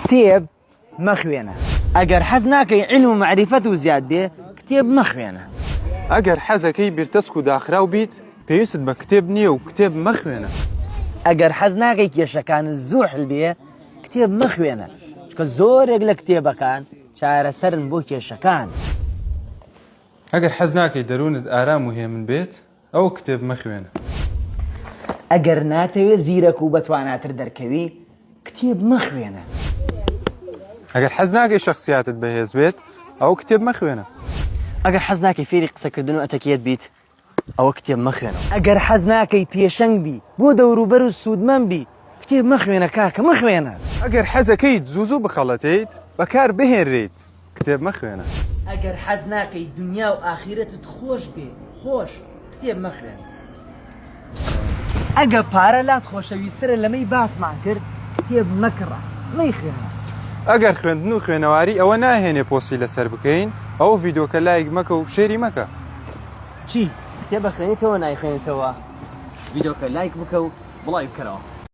كتێب مەخوێنە. ئەگەر حەز ناکەی علم و معریفەت و زیاد بێ کتێب مەخوێنە. ئەگەر حەزەکەی بیرتەسک و داخراو بیت پێویست بە کتێب نییە و کتێب مەخوێنە. ئەگەر حەز ناکەی کێشەکانت زوحل بێ کتێب مەخوێنە، چکە زۆرێک لە کتێبەکان چارەسەرن بۆ کێشەکان. ئەگەر حەز ناکەی دەروونت ئارام و هێمن بێت ئەو کتێب مەخوێنە. ئەگەر ناتەوێت زیرەک و بەتواناتر دەرکەوی کتێب مەخوێنە. ئەگەر حەز ناکەی شەخسیاتت بەهێز بێت ئەو کتێب مەخوێنە. ئەگەر حەز ناکەی فێری قسەکردن و ئەتەکیەت بیت ئەوە کتێب مەخوێنە. ئەگەر حەز ناکەی پێشەنگ بی بۆ دەوروبەر و سوودمەند بی کتێب مەخوێنە کاکە مەخوێنە. ئەگەر حەزەکەیت زوو بخەڵەتیت بەکار بهێنرێت کتێب مەخوێنە. ئەگەر حەز ناکەی دنیا و ئاخیرەتت خۆش بێ خۆش کتێب مەخوێنە. ئەگە پارە لات خۆشەویسترە لەمەی باسمان کرد کتێب مەکڕە مەیخوێنە. ئەگەر خوێندن و خوێنەواری ئەوە ناهێنێ پۆسی لەسەر بکەین ئەو ڤیدۆکە لایک مەکە و شێری مەکە. چی؟ کتێب بەخوێنیتەوە نایخوێنیتەوە ڤیدۆکە لایک بکە و بڵای بکەرەوە.